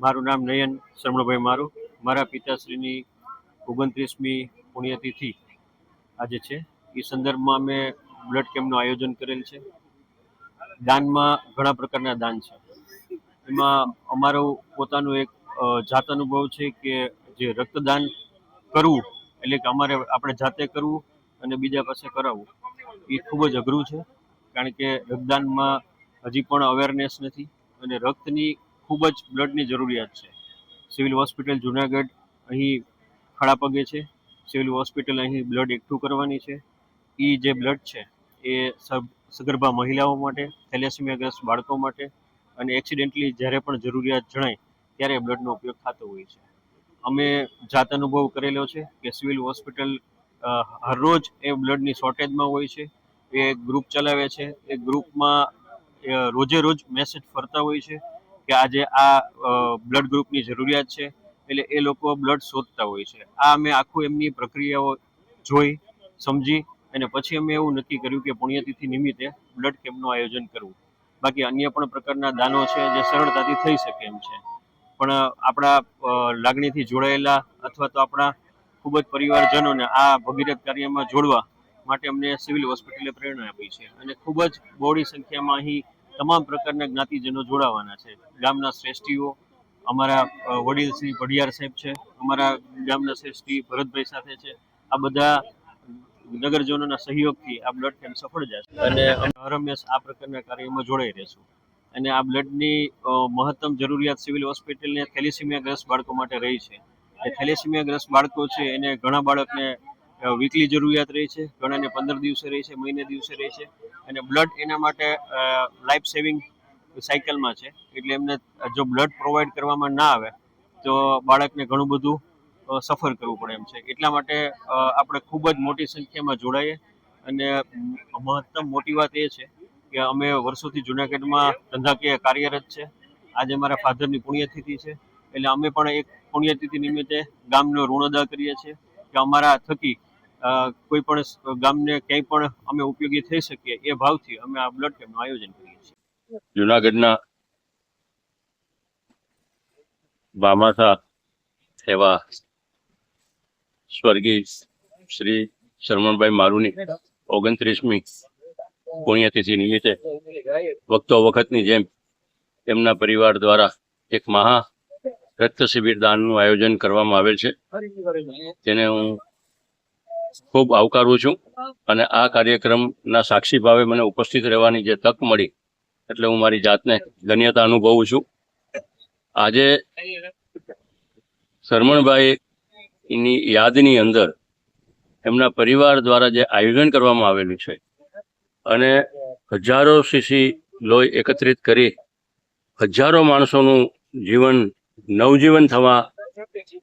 મારું નામ નયન શરમણભાઈ મારું. મારા પિતાશ્રીની 29મી પુણ્યતિથિ આજે છે. એ સંદર્ભમાં અમે બ્લડ કેમ્પનું આયોજન કરેલ છે. દાનમાં ઘણા પ્રકારના દાન છે. એમાં અમારું પોતાનું એક જાત અનુભવ છે કે જે રક્તદાન કરવું એટલે કે આપણે જાતે કરવું અને બીજા પાસે કરાવવું એ ખૂબ જ અઘરું છે. કારણ કે રક્તદાનમાં હજી પણ અવેરનેસ નથી અને રક્તની ખૂબ જ બ્લડની જરૂરિયાત છે. સિવિલ હોસ્પિટલ જુનાગઢ અહીં ખડા પગે છે. સિવિલ હોસ્પિટલ અહીં બ્લડ એકઠું કરવાની છે. એ જે બ્લડ છે એ સગર્ભા મહિલાઓ માટે, થેલેસેમિયાગ્રસ્ત બાળકો માટે અને એક્સિડેન્ટલી જ્યારે પણ જરૂરિયાત જણાય ત્યારે બ્લડનો ઉપયોગ થતો હોય છે. અમે જાત અનુભવ કરેલો છે કે સિવિલ હોસ્પિટલ હરરોજ એ બ્લડની શોર્ટેજમાં હોય છે. એ ગ્રુપ ચલાવે છે. એ ગ્રુપમાં રોજે રોજ મેસેજ ફરતા હોય છે કે આજે આ બ્લડ ગ્રુપની જરૂરિયાત છે, એટલે એ લોકો બ્લડ શોધતા હોય છે. આ અમે આખું એમની પ્રક્રિયાઓ જોઈ સમજી અને પછી અમે એવું નક્કી કર્યું કે પુણ્યતિથિ નિમિત્તે બ્લડ કેમ્પનું આયોજન કરવું. બાકી અન્ય પણ પ્રકારના દાનો છે જે સરળતાથી થઈ શકે એમ છે, પણ આપણા લાગણીથી જોડાયેલા અથવા તો આપણા ખૂબ જ પરિવારજનોને આ ભગીરથ કાર્યમાં જોડવા માટે અમને સિવિલ હોસ્પિટલે પ્રેરણા આપી છે અને ખૂબ જ બહોળી સંખ્યામાં અહીં તમામ પ્રકારના જ્ઞાતિજનો જોડાવાના છે. ગામના શ્રેષ્ઠીઓ, અમારા વડીલ શ્રી ભડિયાર સાહેબ છે, અમારા ગામના શ્રેષ્ઠી ભરતભાઈ સાથે છે. આ બધા નગરજનોના સહયોગથી આ બ્લડ કેમ્પ સફળ જશે અને અમે હરહંમેશ આ પ્રકારના કાર્યમાં જોડાઈ રહીશું. અને આ બ્લડની મહત્તમ જરૂરિયાત સિવિલ હોસ્પિટલને થેલેસેમિયાગ્રસ્ત બાળકો માટે રહી છે. એ થેલેસેમિયાગ્રસ્ત બાળકો છે એને ઘણા બાળકને વીકલી જરૂરિયાત રહી છે, ઘણાને 15 દિવસે રહી છે, મહિને દિવસે રહી છે. અને બ્લડ એના માટે લાઈફ સેવિંગ સાયકલમાં છે. એટલે એમને જો બ્લડ પ્રોવાઈડ કરવામાં ના આવે તો બાળકને ઘણું બધું સફર કરવું પડે એમ છે. એટલા માટે આપણે ખૂબ જ મોટી સંખ્યામાં જોડાઈએ અને મહત્તમ મોટી વાત એ છે કે અમે વર્ષોથી જુનાગઢમાં ધંધાકીય કાર્યરત છે. આજે મારા ફાધરની પુણ્યતિથિ છે એટલે અમે પણ એક પુણ્યતિથિ નિમિત્તે ગામનો ઋણ અદા કરીએ છીએ કે અમારા થકી કોઈ પણ ગામને ક્યાંય પણ અમે ઉપયોગી થઈ શકીએ એ ભાવથી અમે આ બ્લડ કેમ્પનું આયોજન કરીએ છીએ. જુનાગઢના વામાસા એવા સ્વર્ગીય શ્રી શરમણભાઈ મારુની 29મી પુણ્યતિથિ નિમિત્તે વખતો વખતની જેમ તેમના પરિવાર દ્વારા એક મહા રક્ત શિબિર દાનનું આયોજન કરવામાં આવેલ છે. તેને હું ખૂબ આવકારું છું અને આ કાર્યક્રમના સાક્ષી ભાવે મને ઉપસ્થિત રહેવાની જે તક મળી એટલે હું મારી જાતને ધન્યતા અનુભવું છું. આજે શરમણભાઈની યાદની અંદર એમના પરિવાર દ્વારા જે આયોજન કરવામાં આવેલું છે અને હજારો સીસી લોહી એકત્રિત કરી હજારો માણસોનું જીવન નવજીવન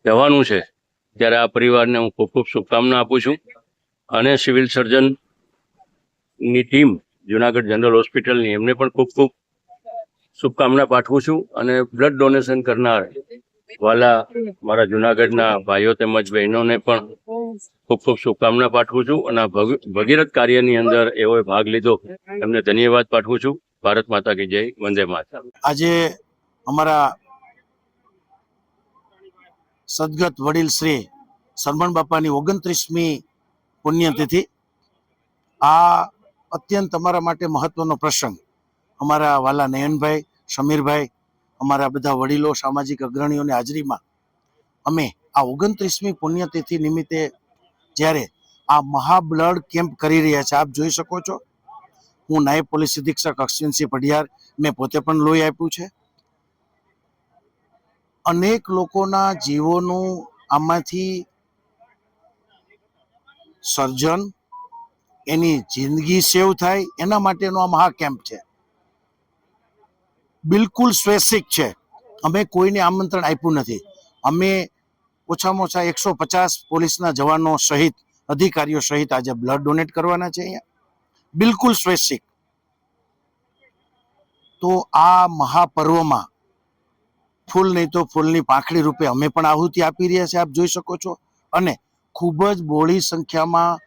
જવાનું છે, ત્યારે આ પરિવારને હું ખૂબ ખૂબ શુભકામના આપું છું અને સિવિલ સર્જનની ટીમ જુનાગઢ જનરલ હોસ્પિટલની એમને પણ ખૂબ ખૂબ શુભકામના પાઠવું છું અને બ્લડ ડોનેશન કરનાર વાલા મારા જુનાગઢના ભાઈઓ તેમજ બહેનોને પણ ખૂબ ખૂબ શુભકામના પાઠવું છું અને ભગીરથ કાર્યની અંદર એઓએ ભાગ લીધો એમને ધન્યવાદ પાઠવું છું. ભારત માતા કી જય, વંદે માતરમ. આજે અમારા સદગત વડીલ શ્રી શરમણ બાપાની 29મી પુણ્યતિથિ, આ અત્યંત અમારા માટે મહત્વનો પ્રસંગ. અમારા વાલા નયનભાઈ, સમીરભાઈ, અમારા બધા વડીલો, સામાજિક અગ્રણીઓની હાજરીમાં અમે આ 29મી પુણ્યતિથિ નિમિત્તે જ્યારે આ મહા બ્લડ કેમ્પ કરી રહ્યા છે, આપ જોઈ શકો છો. હું નાયબ પોલીસ અધિક્ષક અશ્વિનસિંહ પઢિયાર, મેં પોતે પણ લોહી આપ્યું છે. અનેક લોકોના જીવોનું આમાંથી સર્જન, એની જિંદગી સેવ થાય એના માટેનો આ મહા કેમ્પ છે. બિલકુલ સ્વૈચ્છિક છે. અમે કોઈને આમંત્રણ આપ્યું નથી. અમે ઓછામાં ઓછા 150 પોલીસના જવાનો સહિત, અધિકારીઓ સહિત આજે બ્લડ ડોનેટ કરવાના છે અહીંયા, બિલકુલ સ્વૈચ્છિક. તો આ મહાપર્વમાં ફૂલ નહીં તો ફૂલની પાંખડી રૂપે અમે પણ આહુતિ આપી રહ્યા છીએ, આપ જોઈ શકો છો. અને ખૂબ જ બહોળી સંખ્યામાં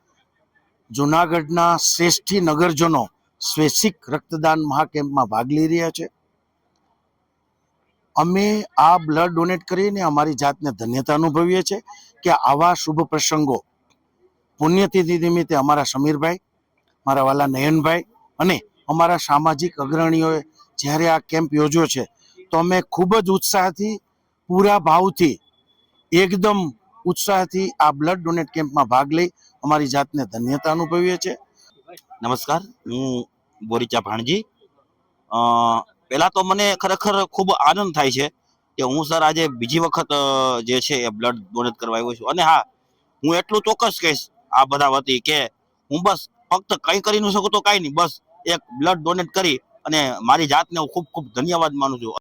જુનાગઢના શ્રેષ્ઠી નગરજનો સ્વૈચ્છિક રક્તદાન મહાકેમ્પમાં ભાગ લઈ રહ્યા છે. અમે આ બ્લડ ડોનેટ કરીને અમારી જાતને ધન્યતા અનુભવીએ છીએ કે આવા શુભ પ્રસંગો પુણ્યતિથિ નિમિત્તે અમારા સમીરભાઈ, મારા વાલા નયનભાઈ અને અમારા સામાજિક અગ્રણીઓએ જ્યારે આ કેમ્પ યોજ્યો છે તો અમે ખૂબ જ ઉત્સાહથી, પૂરા ભાવથી, એકદમ ઉત્સાહથી આ બ્લડ ડોનેટ કેમ્પમાં ભાગ લઈ અમારી જાતને ધન્યતા અનુભવીએ છીએ. નમસ્કાર, હું બોરીચા ભાણજી. પહેલા તો મને ખરેખર ખૂબ આનંદ થાય છે કે હું સર આજે બીજી વખત જે છે એ બ્લડ ડોનેટ કરવા આવ્યો છું. અને હા, હું એટલું ચોક્કસ કહીશ આ બધા વતી કે હું બસ ફક્ત કંઈ કરી ન શકું તો કાંઈ નહીં, બસ એક બ્લડ ડોનેટ કરી અને મારી જાતને હું ખૂબ ખૂબ ધન્યવાદ માનું છું.